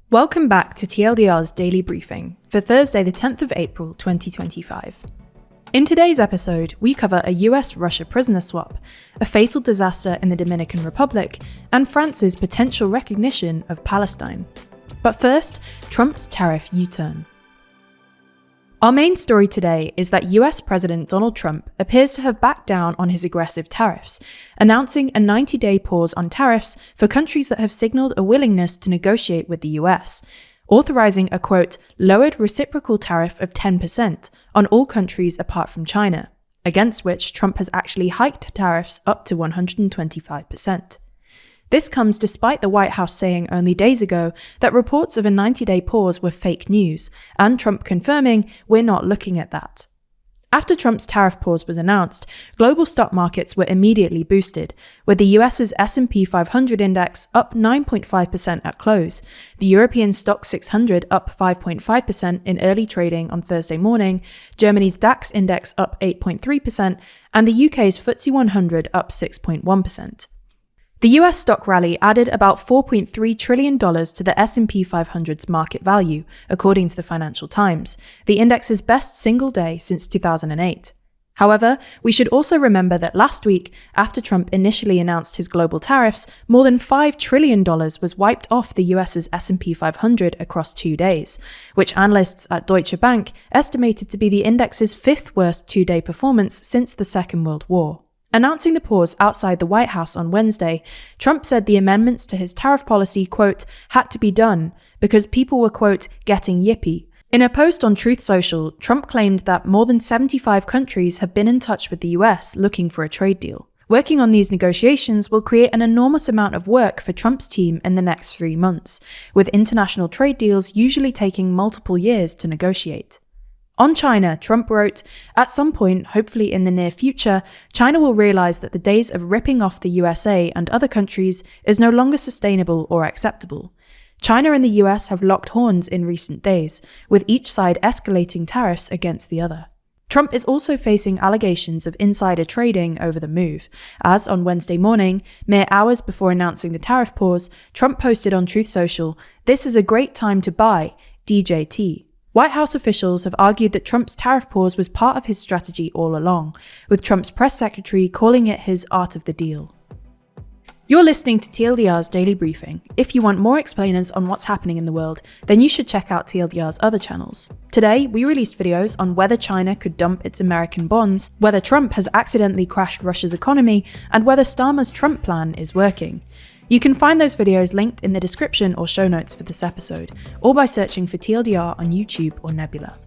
Welcome back to TLDR's daily briefing for Thursday, the 10th of April, 2025. In today's episode, we cover a US-Russia prisoner swap, a fatal disaster in the Dominican Republic, and France's potential recognition of Palestine. But first, Trump's tariff U-turn. Our main story today is that US President Donald Trump appears to have backed down on his aggressive tariffs, announcing a 90-day pause on tariffs for countries that have signaled a willingness to negotiate with the US, authorizing a, quote, lowered reciprocal tariff of 10% on all countries apart from China, against which Trump has actually hiked tariffs up to 125%. This comes despite the White House saying only days ago that reports of a 90-day pause were fake news, and Trump confirming, we're not looking at that. After Trump's tariff pause was announced, global stock markets were immediately boosted, with the US's S&P 500 index up 9.5% at close, the European Stoxx 600 up 5.5% in early trading on Thursday morning, Germany's DAX index up 8.3%, and the UK's FTSE 100 up 6.1%. The US stock rally added about $4.3 trillion to the S&P 500's market value, according to the Financial Times, the index's best single day since 2008. However, we should also remember that last week, after Trump initially announced his global tariffs, more than $5 trillion was wiped off the US's S&P 500 across 2 days, which analysts at Deutsche Bank estimated to be the index's fifth worst two-day performance since the Second World War. Announcing the pause outside the White House on Wednesday, Trump said the amendments to his tariff policy, quote, had to be done because people were, quote, getting yippy. In a post on Truth Social, Trump claimed that more than 75 countries have been in touch with the US looking for a trade deal. Working on these negotiations will create an enormous amount of work for Trump's team in the next 3 months, with international trade deals usually taking multiple years to negotiate. On China, Trump wrote, at some point, hopefully in the near future, China will realize that the days of ripping off the USA and other countries is no longer sustainable or acceptable. China and the US have locked horns in recent days, with each side escalating tariffs against the other. Trump is also facing allegations of insider trading over the move, as on Wednesday morning, mere hours before announcing the tariff pause, Trump posted on Truth Social, "This is a great time to buy, DJT." White House officials have argued that Trump's tariff pause was part of his strategy all along, with Trump's press secretary calling it his art of the deal. You're listening to TLDR's daily briefing. If you want more explainers on what's happening in the world, then you should check out TLDR's other channels. Today, we released videos on whether China could dump its American bonds, whether Trump has accidentally crashed Russia's economy, and whether Starmer's Trump plan is working. You can find those videos linked in the description or show notes for this episode, or by searching for TLDR on YouTube or Nebula.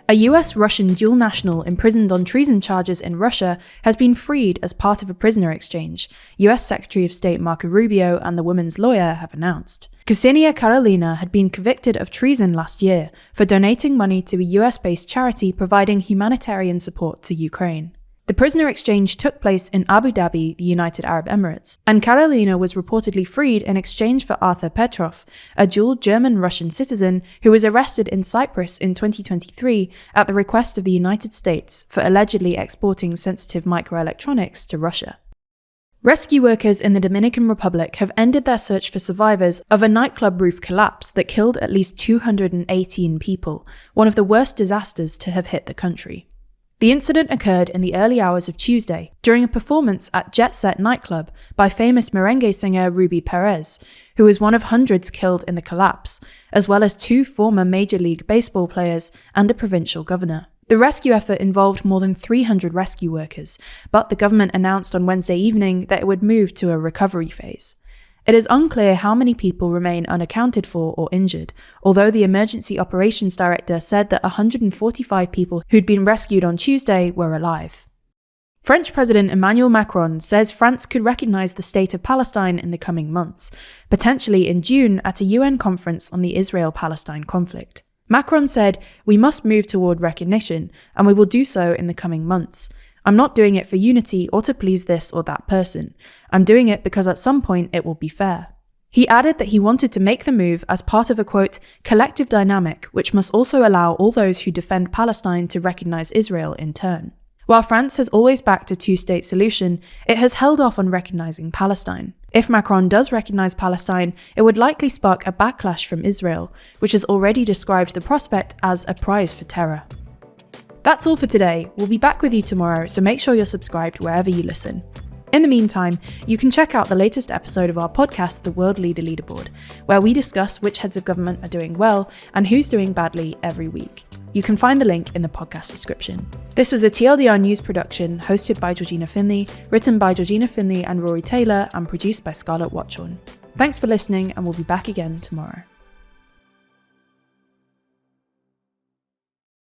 A US-Russian dual national imprisoned on treason charges in Russia has been freed as part of a prisoner exchange, US Secretary of State Marco Rubio and the woman's lawyer have announced. Ksenia Karolina had been convicted of treason last year for donating money to a US-based charity providing humanitarian support to Ukraine. The prisoner exchange took place in Abu Dhabi, the United Arab Emirates, and Karolina was reportedly freed in exchange for Arthur Petrov, a dual German-Russian citizen who was arrested in Cyprus in 2023 at the request of the United States for allegedly exporting sensitive microelectronics to Russia. Rescue workers in the Dominican Republic have ended their search for survivors of a nightclub roof collapse that killed at least 218 people, one of the worst disasters to have hit the country. The incident occurred in the early hours of Tuesday during a performance at Jet Set Nightclub by famous merengue singer Ruby Perez, who was one of hundreds killed in the collapse, as well as 2 former Major League Baseball players and a provincial governor. The rescue effort involved more than 300 rescue workers, but the government announced on Wednesday evening that it would move to a recovery phase. It is unclear how many people remain unaccounted for or injured, although the Emergency Operations Director said that 145 people who'd been rescued on Tuesday were alive. French President Emmanuel Macron says France could recognize the state of Palestine in the coming months, potentially in June at a UN conference on the Israel-Palestine conflict. Macron said, "We must move toward recognition, and we will do so in the coming months. I'm not doing it for unity or to please this or that person. I'm doing it because at some point it will be fair." He added that he wanted to make the move as part of a, quote, collective dynamic which must also allow all those who defend Palestine to recognize Israel in turn. While France has always backed a two-state solution, it has held off on recognizing Palestine. If Macron does recognise Palestine, it would likely spark a backlash from Israel, which has already described the prospect as a prize for terror. That's all for today. We'll be back with you tomorrow, so make sure you're subscribed wherever you listen. In the meantime, you can check out the latest episode of our podcast, The World Leader Leaderboard, where we discuss which heads of government are doing well and who's doing badly every week. You can find the link in the podcast description. This was a TLDR news production hosted by Georgina Findlay, written by Georgina Findlay and Rory Taylor, and produced by Scarlett Watchorn. Thanks for listening, and we'll be back again tomorrow.